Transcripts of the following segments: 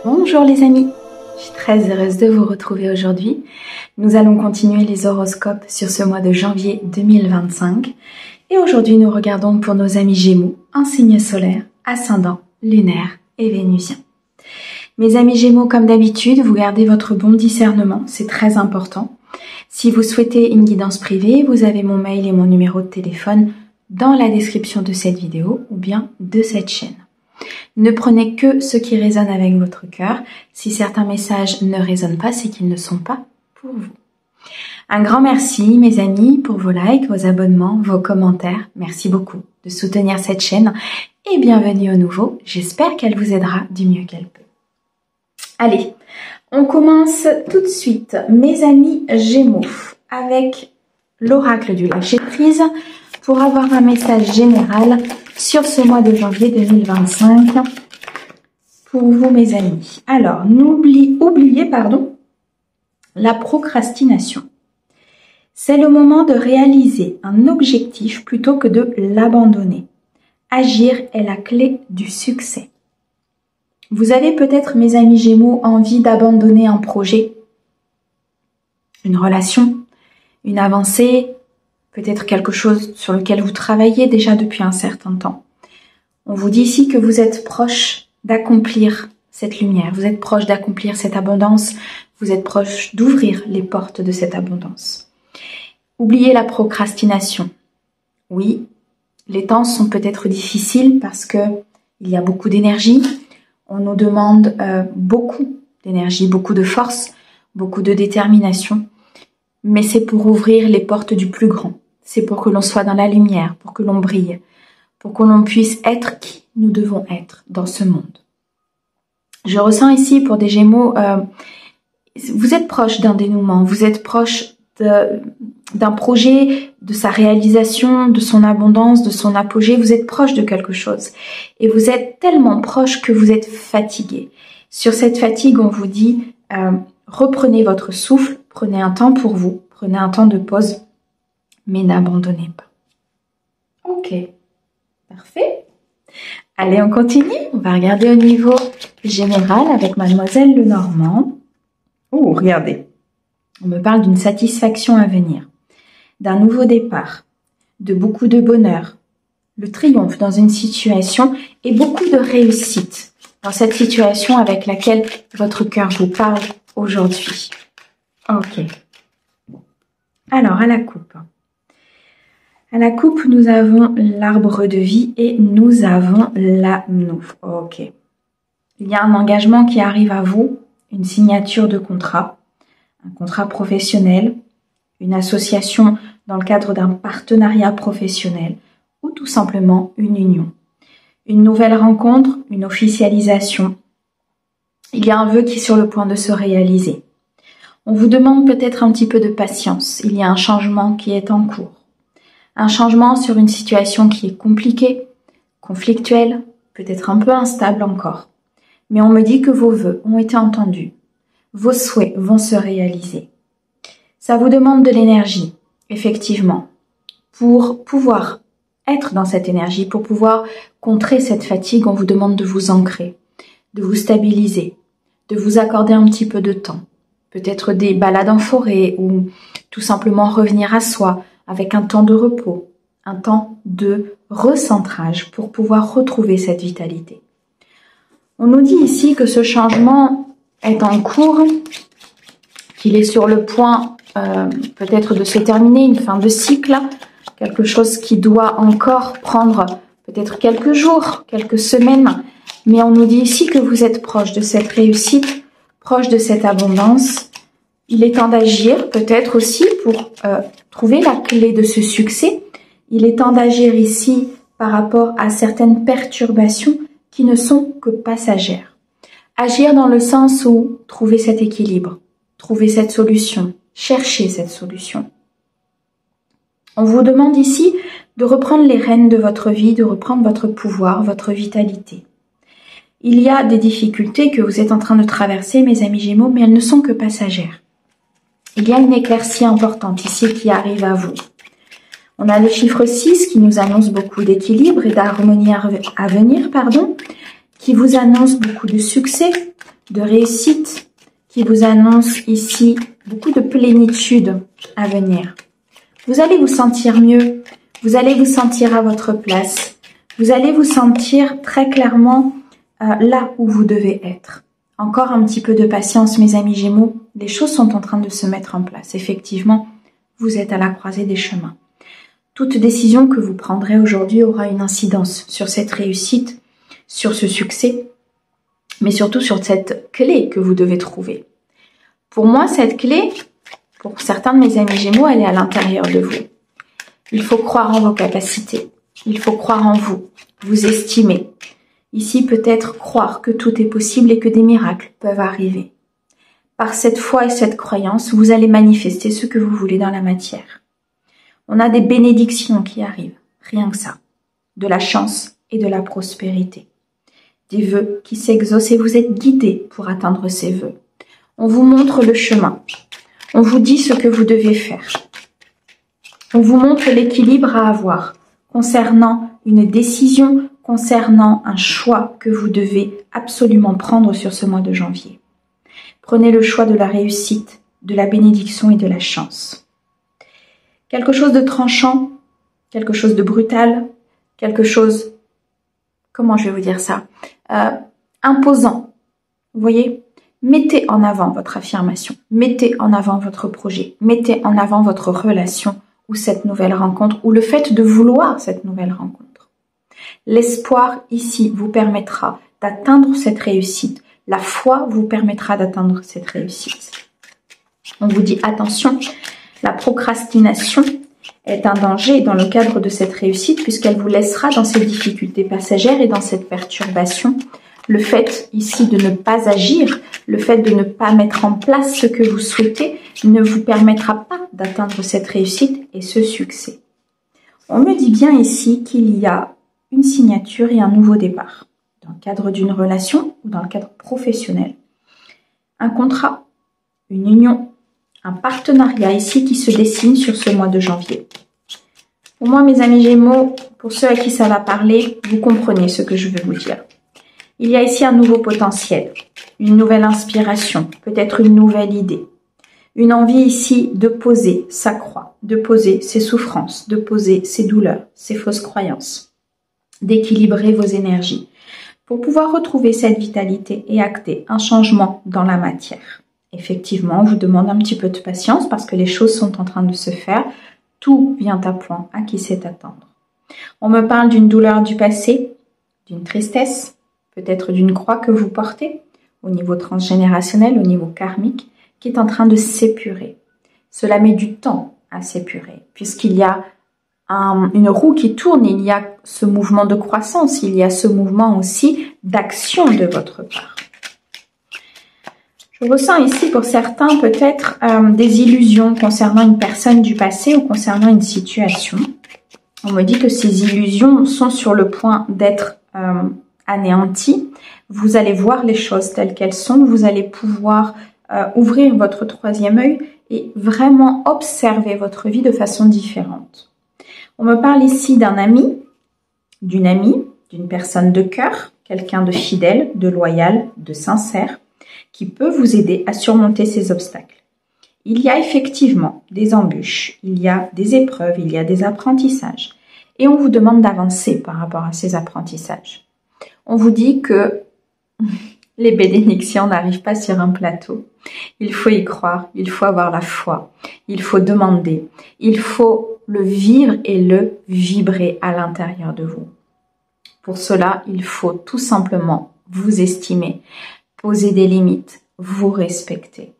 Bonjour les amis, je suis très heureuse de vous retrouver aujourd'hui. Nous allons continuer les horoscopes sur ce mois de janvier 2025. Et aujourd'hui nous regardons pour nos amis Gémeaux, un signe solaire, ascendant, lunaire et vénusien. Mes amis Gémeaux, comme d'habitude, vous gardez votre bon discernement, c'est très important. Si vous souhaitez une guidance privée, vous avez mon mail et mon numéro de téléphone dans la description de cette vidéo ou bien de cette chaîne. Ne prenez que ce qui résonne avec votre cœur. Si certains messages ne résonnent pas, c'est qu'ils ne sont pas pour vous. Un grand merci mes amis pour vos likes, vos abonnements, vos commentaires. Merci beaucoup de soutenir cette chaîne et bienvenue au nouveau. J'espère qu'elle vous aidera du mieux qu'elle peut. Allez, on commence tout de suite mes amis Gémeaux avec l'oracle du lâcher-prise pour avoir un message général sur ce mois de janvier 2025 pour vous mes amis. Alors, oubliez la procrastination. C'est le moment de réaliser un objectif plutôt que de l'abandonner. Agir est la clé du succès. Vous avez peut-être, mes amis Gémeaux, envie d'abandonner un projet, une relation, une avancée, peut-être quelque chose sur lequel vous travaillez déjà depuis un certain temps. On vous dit ici que vous êtes proche d'accomplir cette lumière, vous êtes proche d'accomplir cette abondance, vous êtes proche d'ouvrir les portes de cette abondance. Oubliez la procrastination. Oui, les temps sont peut-être difficiles parce que il y a beaucoup d'énergie. On nous demande beaucoup d'énergie, beaucoup de force, beaucoup de détermination. Mais c'est pour ouvrir les portes du plus grand. C'est pour que l'on soit dans la lumière, pour que l'on brille, pour que l'on puisse être qui nous devons être dans ce monde. Je ressens ici pour des Gémeaux, vous êtes proche d'un dénouement, vous êtes proche d'un projet, de sa réalisation, de son abondance, de son apogée, vous êtes proche de quelque chose. Et vous êtes tellement proche que vous êtes fatigué. Sur cette fatigue, on vous dit, reprenez votre souffle, prenez un temps pour vous, prenez un temps de pause, mais n'abandonnez pas. Ok, parfait. Allez, on continue. On va regarder au niveau général avec Mademoiselle Lenormand. Oh, regardez. On me parle d'une satisfaction à venir, d'un nouveau départ, de beaucoup de bonheur, le triomphe dans une situation et beaucoup de réussite dans cette situation avec laquelle votre cœur vous parle aujourd'hui. Ok. Alors, à la coupe. À la coupe, nous avons l'arbre de vie et nous avons l'anneau. Ok. Il y a un engagement qui arrive à vous, une signature de contrat, un contrat professionnel, une association dans le cadre d'un partenariat professionnel ou tout simplement une union. Une nouvelle rencontre, une officialisation. Il y a un vœu qui est sur le point de se réaliser. On vous demande peut-être un petit peu de patience. Il y a un changement qui est en cours. Un changement sur une situation qui est compliquée, conflictuelle, peut-être un peu instable encore. Mais on me dit que vos vœux ont été entendus. Vos souhaits vont se réaliser. Ça vous demande de l'énergie, effectivement, pour pouvoir être dans cette énergie, pour pouvoir contrer cette fatigue. On vous demande de vous ancrer, de vous stabiliser, de vous accorder un petit peu de temps. Peut-être des balades en forêt ou tout simplement revenir à soi avec un temps de repos, un temps de recentrage pour pouvoir retrouver cette vitalité. On nous dit ici que ce changement est en cours, qu'il est sur le point peut-être de se terminer, une fin de cycle, quelque chose qui doit encore prendre peut-être quelques jours, quelques semaines, mais on nous dit ici que vous êtes proche de cette réussite, proche de cette abondance. Il est temps d'agir peut-être aussi pour trouver la clé de ce succès. Il est temps d'agir ici par rapport à certaines perturbations qui ne sont que passagères. Agir dans le sens où trouver cet équilibre, trouver cette solution, chercher cette solution. On vous demande ici de reprendre les rênes de votre vie, de reprendre votre pouvoir, votre vitalité. Il y a des difficultés que vous êtes en train de traverser, mes amis Gémeaux, mais elles ne sont que passagères. Il y a une éclaircie importante ici qui arrive à vous. On a le chiffre 6 qui nous annonce beaucoup d'équilibre et d'harmonie à venir, qui vous annonce beaucoup de succès, de réussite qui vous annonce ici beaucoup de plénitude à venir. Vous allez vous sentir mieux, vous allez vous sentir à votre place, vous allez vous sentir très clairement là où vous devez être. Encore un petit peu de patience, mes amis Gémeaux, les choses sont en train de se mettre en place. Effectivement, vous êtes à la croisée des chemins. Toute décision que vous prendrez aujourd'hui aura une incidence sur cette réussite, sur ce succès, mais surtout sur cette clé que vous devez trouver. Pour moi, cette clé, pour certains de mes amis Gémeaux, elle est à l'intérieur de vous. Il faut croire en vos capacités, il faut croire en vous, vous estimer. Ici, peut-être croire que tout est possible et que des miracles peuvent arriver. Par cette foi et cette croyance, vous allez manifester ce que vous voulez dans la matière. On a des bénédictions qui arrivent, rien que ça. De la chance et de la prospérité. Des vœux qui s'exaucent et vous êtes guidés pour atteindre ces vœux. On vous montre le chemin. On vous dit ce que vous devez faire. On vous montre l'équilibre à avoir concernant une décision, concernant un choix que vous devez absolument prendre sur ce mois de janvier. Prenez le choix de la réussite, de la bénédiction et de la chance. Quelque chose de tranchant, quelque chose de brutal, quelque chose, comment je vais vous dire ça, imposant. Vous voyez ? Mettez en avant votre affirmation, mettez en avant votre projet, mettez en avant votre relation ou cette nouvelle rencontre ou le fait de vouloir cette nouvelle rencontre. L'espoir ici vous permettra d'atteindre cette réussite. La foi vous permettra d'atteindre cette réussite. On vous dit attention, la procrastination est un danger dans le cadre de cette réussite puisqu'elle vous laissera dans ces difficultés passagères et dans cette perturbation. Le fait ici de ne pas agir, le fait de ne pas mettre en place ce que vous souhaitez ne vous permettra pas d'atteindre cette réussite et ce succès. On me dit bien ici qu'il y a une signature et un nouveau départ dans le cadre d'une relation ou dans le cadre professionnel. Un contrat, une union, un partenariat ici qui se dessine sur ce mois de janvier. Pour moi, mes amis Gémeaux, pour ceux à qui ça va parler, vous comprenez ce que je veux vous dire. Il y a ici un nouveau potentiel, une nouvelle inspiration, peut-être une nouvelle idée. Une envie ici de poser sa croix, de poser ses souffrances, de poser ses douleurs, ses fausses croyances, d'équilibrer vos énergies pour pouvoir retrouver cette vitalité et acter un changement dans la matière. Effectivement, on vous demande un petit peu de patience parce que les choses sont en train de se faire. Tout vient à point à qui sait attendre. On me parle d'une douleur du passé, d'une tristesse, peut-être d'une croix que vous portez au niveau transgénérationnel, au niveau karmique, qui est en train de s'épurer. Cela met du temps à s'épurer, puisqu'il y a une roue qui tourne, il y a ce mouvement de croissance, il y a ce mouvement aussi d'action de votre part. Je ressens ici pour certains peut-être des illusions concernant une personne du passé ou concernant une situation. On me dit que ces illusions sont sur le point d'être anéanties. Vous allez voir les choses telles qu'elles sont. Vous allez pouvoir ouvrir votre troisième œil et vraiment observer votre vie de façon différente. On me parle ici d'un ami, d'une amie, d'une personne de cœur, quelqu'un de fidèle, de loyal, de sincère, qui peut vous aider à surmonter ces obstacles. Il y a effectivement des embûches, il y a des épreuves, il y a des apprentissages. Et on vous demande d'avancer par rapport à ces apprentissages. On vous dit que les bénédictions n'arrivent pas sur un plateau. Il faut y croire, il faut avoir la foi, il faut demander, il faut le vivre et le vibrer à l'intérieur de vous. Pour cela, il faut tout simplement vous estimer, poser des limites, vous respecter.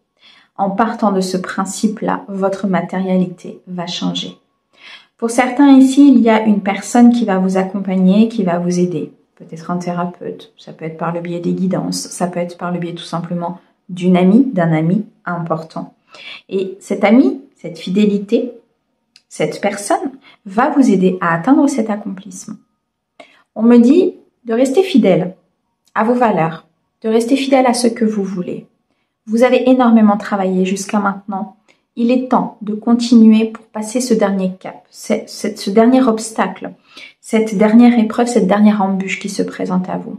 En partant de ce principe-là, votre matérialité va changer. Pour certains ici, il y a une personne qui va vous accompagner, qui va vous aider. Peut-être un thérapeute, ça peut être par le biais des guidances, ça peut être par le biais tout simplement d'une amie, d'un ami important. Et cet ami, cette fidélité, cette personne va vous aider à atteindre cet accomplissement. On me dit de rester fidèle à vos valeurs, de rester fidèle à ce que vous voulez. Vous avez énormément travaillé jusqu'à maintenant. Il est temps de continuer pour passer ce dernier cap, ce dernier obstacle, cette dernière épreuve, cette dernière embûche qui se présente à vous.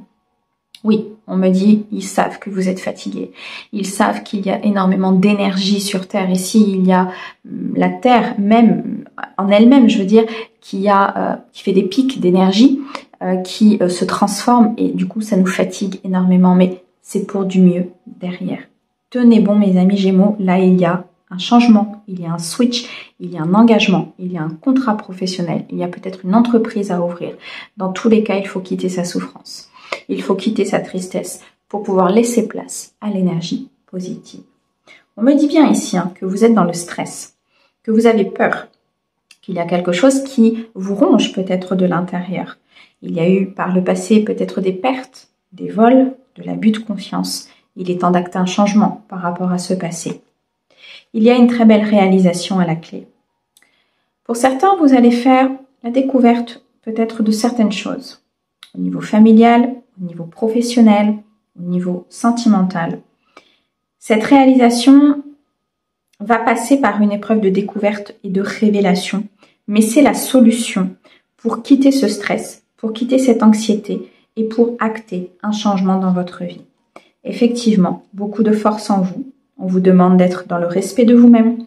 Oui, on me dit, ils savent que vous êtes fatigué. Ils savent qu'il y a énormément d'énergie sur Terre. Ici, il y a la Terre même, en elle-même, je veux dire, qui fait des pics d'énergie, qui se transforme et du coup, ça nous fatigue énormément. Mais c'est pour du mieux derrière. Tenez bon, mes amis Gémeaux, là, il y a un changement, il y a un switch, il y a un engagement, il y a un contrat professionnel, il y a peut-être une entreprise à ouvrir. Dans tous les cas, il faut quitter sa souffrance. Il faut quitter sa tristesse pour pouvoir laisser place à l'énergie positive. On me dit bien ici que vous êtes dans le stress, que vous avez peur, qu'il y a quelque chose qui vous ronge peut-être de l'intérieur. Il y a eu par le passé peut-être des pertes, des vols, de l'abus de confiance. Il est temps d'acter un changement par rapport à ce passé. Il y a une très belle réalisation à la clé. Pour certains, vous allez faire la découverte peut-être de certaines choses. Au niveau familial, au niveau professionnel, au niveau sentimental. Cette réalisation va passer par une épreuve de découverte et de révélation, mais c'est la solution pour quitter ce stress, pour quitter cette anxiété et pour acter un changement dans votre vie. Effectivement, beaucoup de force en vous. On vous demande d'être dans le respect de vous-même,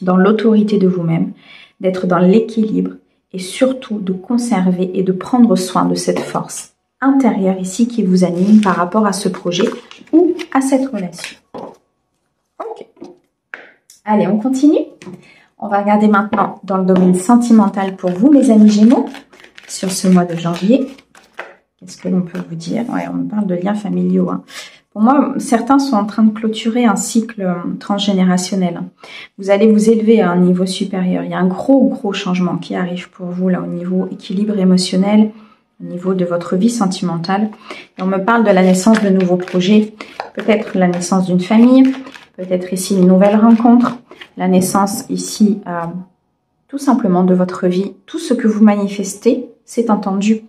dans l'autorité de vous-même, d'être dans l'équilibre et surtout de conserver et de prendre soin de cette force intérieure ici qui vous anime par rapport à ce projet ou à cette relation. Ok. Allez, on continue. On va regarder maintenant dans le domaine sentimental pour vous, mes amis Gémeaux, sur ce mois de janvier. Qu'est-ce que l'on peut vous dire? Ouais, on me parle de liens familiaux. Pour moi, certains sont en train de clôturer un cycle transgénérationnel. Vous allez vous élever à un niveau supérieur. Il y a un gros changement qui arrive pour vous là au niveau équilibre émotionnel, au niveau de votre vie sentimentale. Et on me parle de la naissance de nouveaux projets, peut-être la naissance d'une famille, peut-être ici une nouvelle rencontre, la naissance ici tout simplement de votre vie. Tout ce que vous manifestez, c'est entendu.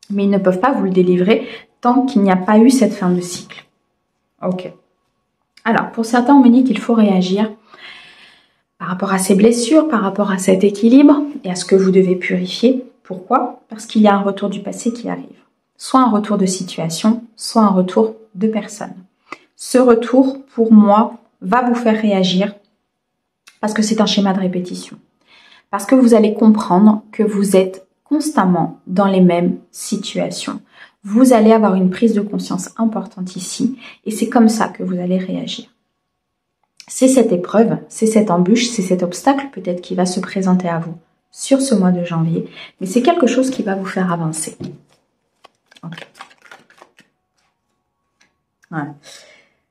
Mais ils ne peuvent pas vous le délivrer tant qu'il n'y a pas eu cette fin de cycle. Ok. Alors, pour certains, on me dit qu'il faut réagir par rapport à ces blessures, par rapport à cet équilibre et à ce que vous devez purifier. Pourquoi? Parce qu'il y a un retour du passé qui arrive. Soit un retour de situation, soit un retour de personne. Ce retour, pour moi, va vous faire réagir parce que c'est un schéma de répétition. Parce que vous allez comprendre que vous êtes constamment dans les mêmes situations. Vous allez avoir une prise de conscience importante ici et c'est comme ça que vous allez réagir. C'est cette épreuve, c'est cette embûche, c'est cet obstacle peut-être qui va se présenter à vous sur ce mois de janvier, mais c'est quelque chose qui va vous faire avancer. Okay. Voilà.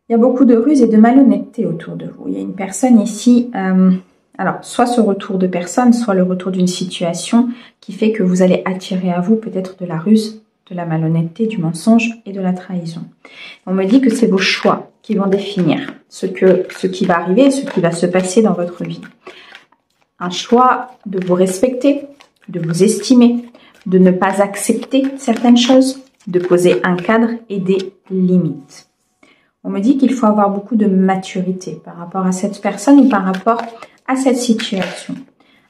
Il y a beaucoup de ruses et de malhonnêteté autour de vous. Il y a une personne ici, alors soit ce retour de personne, soit le retour d'une situation qui fait que vous allez attirer à vous peut-être de la ruse, de la malhonnêteté, du mensonge et de la trahison. On me dit que c'est vos choix qui vont définir ce qui va arriver, ce qui va se passer dans votre vie. Un choix de vous respecter, de vous estimer, de ne pas accepter certaines choses, de poser un cadre et des limites. On me dit qu'il faut avoir beaucoup de maturité par rapport à cette personne ou par rapport à cette situation.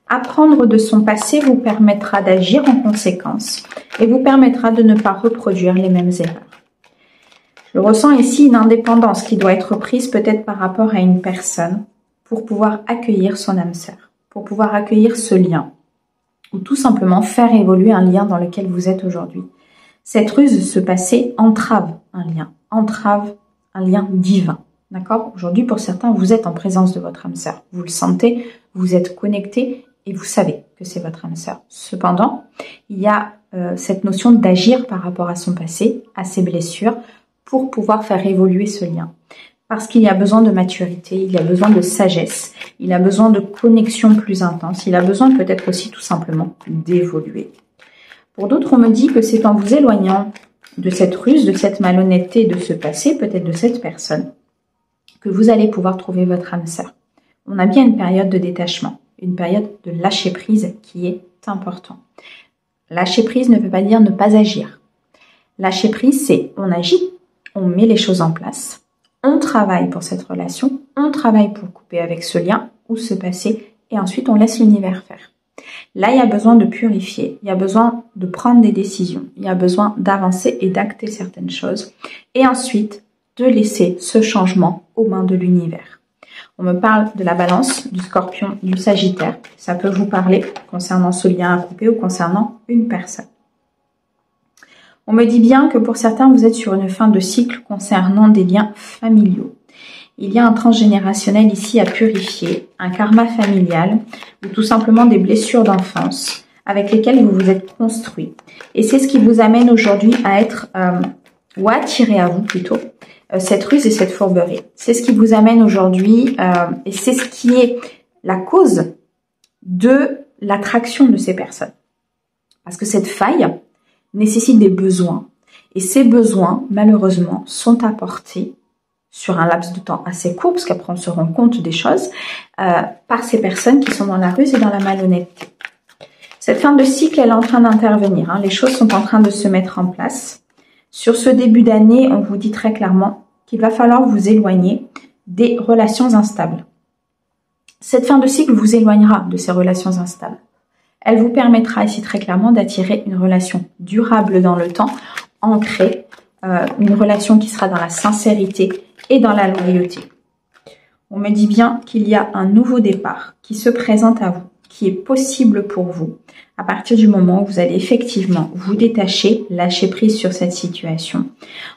Apprendre de son passé vous permettra d'agir en conséquence et vous permettra de ne pas reproduire les mêmes erreurs. Je ressens ici une indépendance qui doit être prise peut-être par rapport à une personne pour pouvoir accueillir son âme sœur, pour pouvoir accueillir ce lien ou tout simplement faire évoluer un lien dans lequel vous êtes aujourd'hui. Cette ruse, ce passé, entrave un lien divin. D'accord? Aujourd'hui, pour certains, vous êtes en présence de votre âme sœur. Vous le sentez, vous êtes connecté et vous savez que c'est votre âme sœur. Cependant, il y a cette notion d'agir par rapport à son passé, à ses blessures, pour pouvoir faire évoluer ce lien. Parce qu'il y a besoin de maturité, il y a besoin de sagesse, il a besoin de connexion plus intense, il a besoin peut-être aussi tout simplement d'évoluer. Pour d'autres, on me dit que c'est en vous éloignant de cette ruse, de cette malhonnêteté, de ce passé, peut-être de cette personne, que vous allez pouvoir trouver votre âme sœur. On a bien une période de détachement, une période de lâcher prise qui est important. Lâcher prise ne veut pas dire ne pas agir. Lâcher prise, c'est on agit, on met les choses en place, on travaille pour cette relation, on travaille pour couper avec ce lien ou ce passé et ensuite on laisse l'univers faire. Là, il y a besoin de purifier, il y a besoin de prendre des décisions, il y a besoin d'avancer et d'acter certaines choses. Et ensuite, de laisser ce changement aux mains de l'univers. On me parle de la balance, du scorpion, du sagittaire. Ça peut vous parler concernant ce lien à couper ou concernant une personne. On me dit bien que pour certains, vous êtes sur une fin de cycle concernant des liens familiaux. Il y a un transgénérationnel ici à purifier, un karma familial ou tout simplement des blessures d'enfance avec lesquelles vous vous êtes construit. Et c'est ce qui vous amène aujourd'hui à être, ou à attirer à vous plutôt, cette ruse et cette fourberie. C'est ce qui vous amène aujourd'hui et c'est ce qui est la cause de l'attraction de ces personnes. Parce que cette faille nécessite des besoins. Et ces besoins, malheureusement, sont apportés sur un laps de temps assez court, parce qu'après on se rend compte des choses, par ces personnes qui sont dans la ruse et dans la malhonnêteté. Cette fin de cycle, elle est en train d'intervenir. Hein. Les choses sont en train de se mettre en place. Sur ce début d'année, on vous dit très clairement qu'il va falloir vous éloigner des relations instables. Cette fin de cycle vous éloignera de ces relations instables. Elle vous permettra ici très clairement d'attirer une relation durable dans le temps, ancrée, une relation qui sera dans la sincérité et dans la loyauté. On me dit bien qu'il y a un nouveau départ qui se présente à vous, qui est possible pour vous, à partir du moment où vous allez effectivement vous détacher, lâcher prise sur cette situation.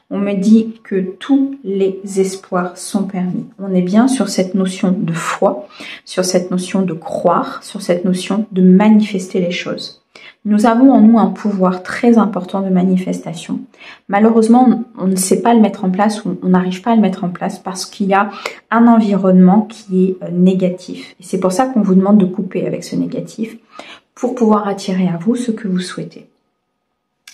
On me dit que tous les espoirs sont permis. On est bien sur cette notion de foi, sur cette notion de croire, sur cette notion de manifester les choses. Nous avons en nous un pouvoir très important de manifestation. Malheureusement, on ne sait pas le mettre en place ou on n'arrive pas à le mettre en place parce qu'il y a un environnement qui est négatif. Et c'est pour ça qu'on vous demande de couper avec ce négatif pour pouvoir attirer à vous ce que vous souhaitez.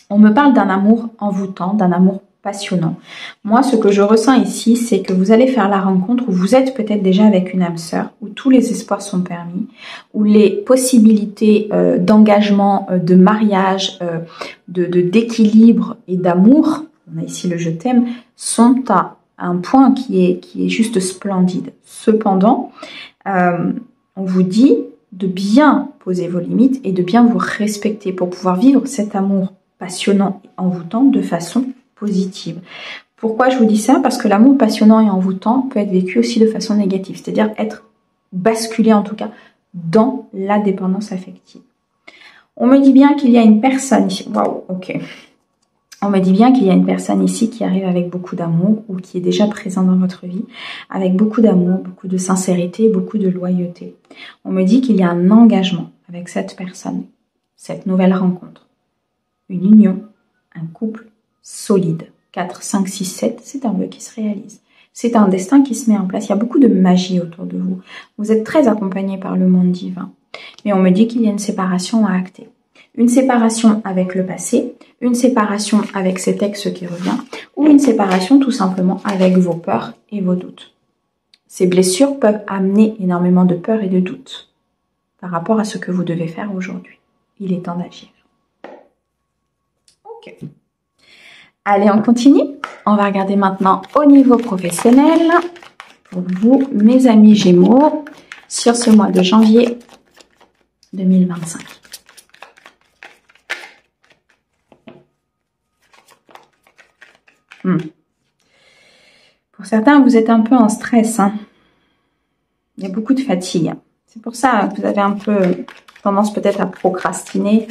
On me parle d'un amour envoûtant, d'un amour passionnant. Moi, ce que je ressens ici, c'est que vous allez faire la rencontre où vous êtes peut-être déjà avec une âme sœur, où tous les espoirs sont permis, où les possibilités d'engagement, de mariage, d'équilibre et d'amour, on a ici le je t'aime, sont à un point qui est juste splendide. Cependant, on vous dit de bien poser vos limites et de bien vous respecter pour pouvoir vivre cet amour passionnant et envoûtant de façon positive. Pourquoi je vous dis ça? Parce que l'amour passionnant et envoûtant peut être vécu aussi de façon négative, c'est-à-dire être basculé en tout cas dans la dépendance affective. On me dit bien qu'il y a une personne ici. Waouh, ok. On me dit bien qu'il y a une personne ici qui arrive avec beaucoup d'amour ou qui est déjà présente dans votre vie, avec beaucoup d'amour, beaucoup de sincérité, beaucoup de loyauté. On me dit qu'il y a un engagement avec cette personne, cette nouvelle rencontre, une union, un couple solide. 4, 5, 6, 7, c'est un vœu qui se réalise. C'est un destin qui se met en place. Il y a beaucoup de magie autour de vous. Vous êtes très accompagné par le monde divin. Mais on me dit qu'il y a une séparation à acter. Une séparation avec le passé, une séparation avec cet ex qui revient, ou une séparation tout simplement avec vos peurs et vos doutes. Ces blessures peuvent amener énormément de peur et de doutes par rapport à ce que vous devez faire aujourd'hui. Il est temps d'agir. Ok. Allez, on continue. On va regarder maintenant au niveau professionnel pour vous, mes amis Gémeaux, sur ce mois de janvier 2025. Pour certains, vous êtes un peu en stress. Hein. Il y a beaucoup de fatigue. C'est pour ça que vous avez un peu tendance peut-être à procrastiner.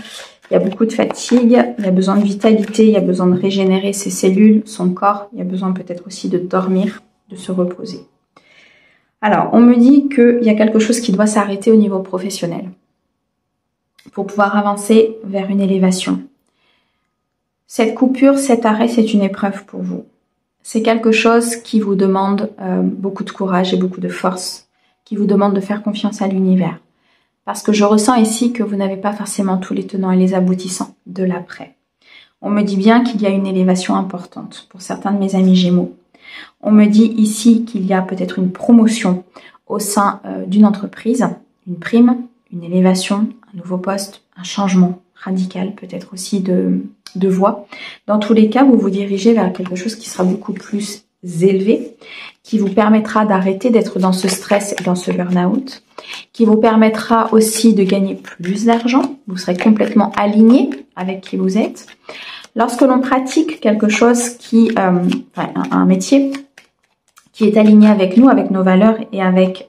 Il y a beaucoup de fatigue, il y a besoin de vitalité, il y a besoin de régénérer ses cellules, son corps. Il y a besoin peut-être aussi de dormir, de se reposer. Alors, on me dit qu'il y a quelque chose qui doit s'arrêter au niveau professionnel pour pouvoir avancer vers une élévation. Cette coupure, cet arrêt, c'est une épreuve pour vous. C'est quelque chose qui vous demande beaucoup de courage et beaucoup de force, qui vous demande de faire confiance à l'univers. Parce que je ressens ici que vous n'avez pas forcément tous les tenants et les aboutissants de l'après. On me dit bien qu'il y a une élévation importante pour certains de mes amis Gémeaux. On me dit ici qu'il y a peut-être une promotion au sein d'une entreprise, une prime, une élévation, un nouveau poste, un changement radical, peut-être aussi de voie. Dans tous les cas, vous vous dirigez vers quelque chose qui sera beaucoup plus élevés, qui vous permettra d'arrêter d'être dans ce stress et dans ce burn-out, qui vous permettra aussi de gagner plus d'argent. Vous serez complètement aligné avec qui vous êtes. Lorsque l'on pratique quelque chose qui, un métier qui est aligné avec nous, avec nos valeurs et avec,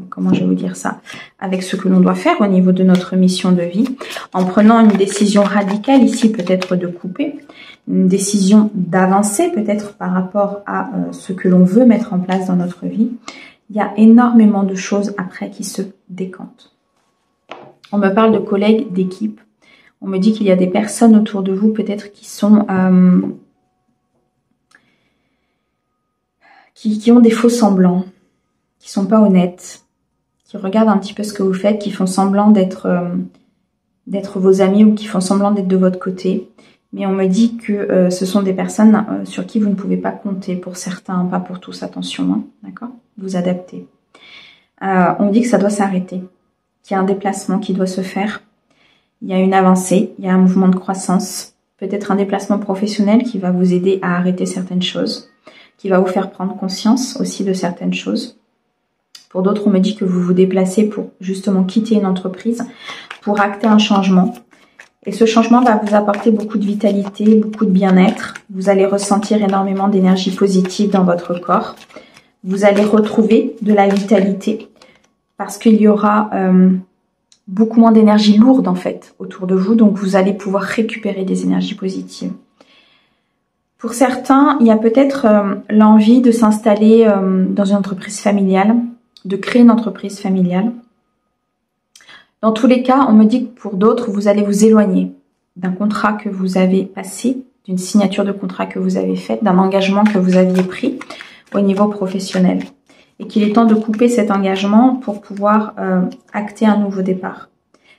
comment je vais vous dire ça, avec ce que l'on doit faire au niveau de notre mission de vie, en prenant une décision radicale ici, peut-être de couper, une décision d'avancer peut-être par rapport à ce que l'on veut mettre en place dans notre vie, il y a énormément de choses après qui se décantent. On me parle de collègues, d'équipes. On me dit qu'il y a des personnes autour de vous peut-être qui sont qui ont des faux semblants, qui sont pas honnêtes, qui regardent un petit peu ce que vous faites, qui font semblant d'être vos amis ou qui font semblant d'être de votre côté. Mais on me dit que ce sont des personnes sur qui vous ne pouvez pas compter, pour certains, pas pour tous, attention, hein, d'accord? Vous adaptez. On me dit que ça doit s'arrêter, qu'il y a un déplacement qui doit se faire, il y a une avancée, il y a un mouvement de croissance, peut-être un déplacement professionnel qui va vous aider à arrêter certaines choses, qui va vous faire prendre conscience aussi de certaines choses. Pour d'autres, on me dit que vous vous déplacez pour justement quitter une entreprise, pour acter un changement. Et ce changement va vous apporter beaucoup de vitalité, beaucoup de bien-être. Vous allez ressentir énormément d'énergie positive dans votre corps. Vous allez retrouver de la vitalité parce qu'il y aura beaucoup moins d'énergie lourde en fait autour de vous. Donc vous allez pouvoir récupérer des énergies positives. Pour certains, il y a peut-être l'envie de s'installer dans une entreprise familiale, de créer une entreprise familiale. Dans tous les cas, on me dit que pour d'autres, vous allez vous éloigner d'un contrat que vous avez passé, d'une signature de contrat que vous avez faite, d'un engagement que vous aviez pris au niveau professionnel. Et qu'il est temps de couper cet engagement pour pouvoir acter un nouveau départ.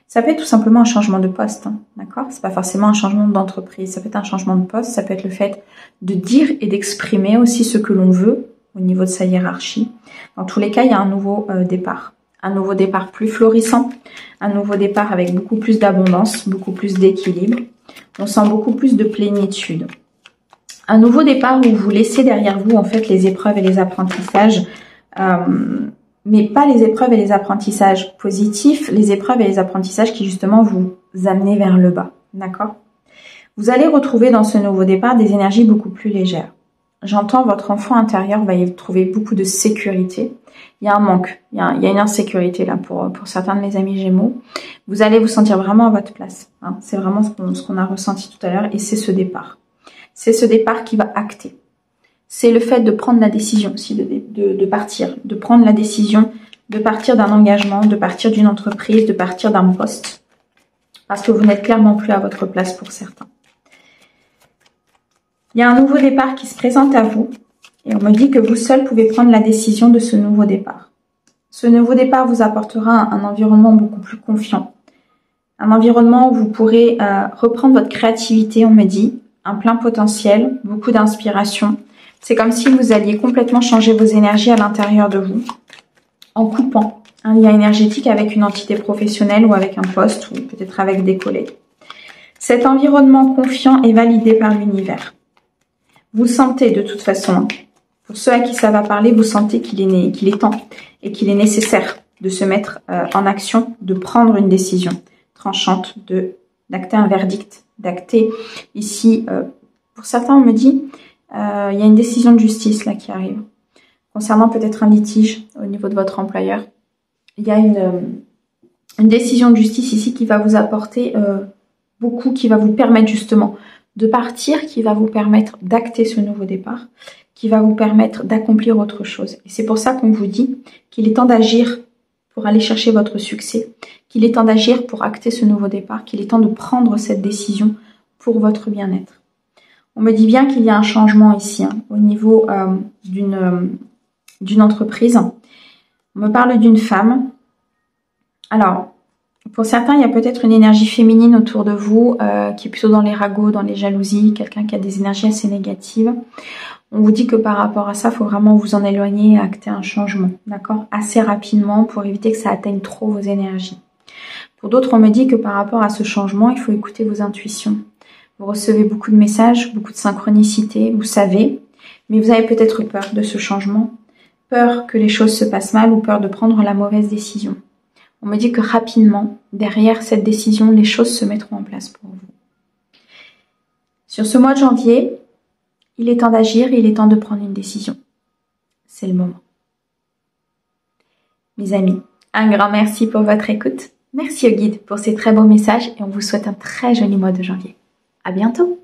Ça peut être tout simplement un changement de poste, hein, d'accord? C'est pas forcément un changement d'entreprise, ça peut être un changement de poste, ça peut être le fait de dire et d'exprimer aussi ce que l'on veut au niveau de sa hiérarchie. Dans tous les cas, il y a un nouveau départ. Un nouveau départ plus florissant, un nouveau départ avec beaucoup plus d'abondance, beaucoup plus d'équilibre. On sent beaucoup plus de plénitude. Un nouveau départ où vous laissez derrière vous en fait les épreuves et les apprentissages, mais pas les épreuves et les apprentissages positifs, les épreuves et les apprentissages qui justement vous amenez vers le bas, d'accord? Vous allez retrouver dans ce nouveau départ des énergies beaucoup plus légères. J'entends votre enfant intérieur va y trouver beaucoup de sécurité. Il y a un manque, il y a une insécurité là pour certains de mes amis Gémeaux. Vous allez vous sentir vraiment à votre place. Hein. C'est vraiment ce qu'on a ressenti tout à l'heure et c'est ce départ. C'est ce départ qui va acter. C'est le fait de prendre la décision aussi de partir, de prendre la décision de partir d'un engagement, de partir d'une entreprise, de partir d'un poste. Parce que vous n'êtes clairement plus à votre place pour certains. Il y a un nouveau départ qui se présente à vous et on me dit que vous seul pouvez prendre la décision de ce nouveau départ. Ce nouveau départ vous apportera un environnement beaucoup plus confiant. Un environnement où vous pourrez reprendre votre créativité, on me dit, un plein potentiel, beaucoup d'inspiration. C'est comme si vous alliez complètement changer vos énergies à l'intérieur de vous en coupant un lien énergétique avec une entité professionnelle ou avec un poste ou peut-être avec des collègues. Cet environnement confiant est validé par l'univers. Vous sentez de toute façon, pour ceux à qui ça va parler, vous sentez qu'il est temps et qu'il est nécessaire de se mettre en action, de prendre une décision tranchante, d'acter un verdict, d'acter ici, pour certains on me dit, il y a une décision de justice là qui arrive, concernant peut-être un litige au niveau de votre employeur. Il y a une décision de justice ici qui va vous apporter beaucoup, qui va vous permettre justement de partir, qui va vous permettre d'acter ce nouveau départ, qui va vous permettre d'accomplir autre chose. Et c'est pour ça qu'on vous dit qu'il est temps d'agir pour aller chercher votre succès, qu'il est temps d'agir pour acter ce nouveau départ, qu'il est temps de prendre cette décision pour votre bien-être. On me dit bien qu'il y a un changement ici, hein, au niveau d'une entreprise. On me parle d'une femme. Alors, pour certains, il y a peut-être une énergie féminine autour de vous qui est plutôt dans les ragots, dans les jalousies, quelqu'un qui a des énergies assez négatives. On vous dit que par rapport à ça, il faut vraiment vous en éloigner et acter un changement, d'accord? Assez rapidement pour éviter que ça atteigne trop vos énergies. Pour d'autres, on me dit que par rapport à ce changement, il faut écouter vos intuitions. Vous recevez beaucoup de messages, beaucoup de synchronicité, vous savez. Mais vous avez peut-être peur de ce changement, peur que les choses se passent mal ou peur de prendre la mauvaise décision. On me dit que rapidement, derrière cette décision, les choses se mettront en place pour vous. Sur ce mois de janvier, il est temps d'agir et il est temps de prendre une décision. C'est le moment. Mes amis, un grand merci pour votre écoute. Merci au guide pour ces très beaux messages et on vous souhaite un très joli mois de janvier. À bientôt!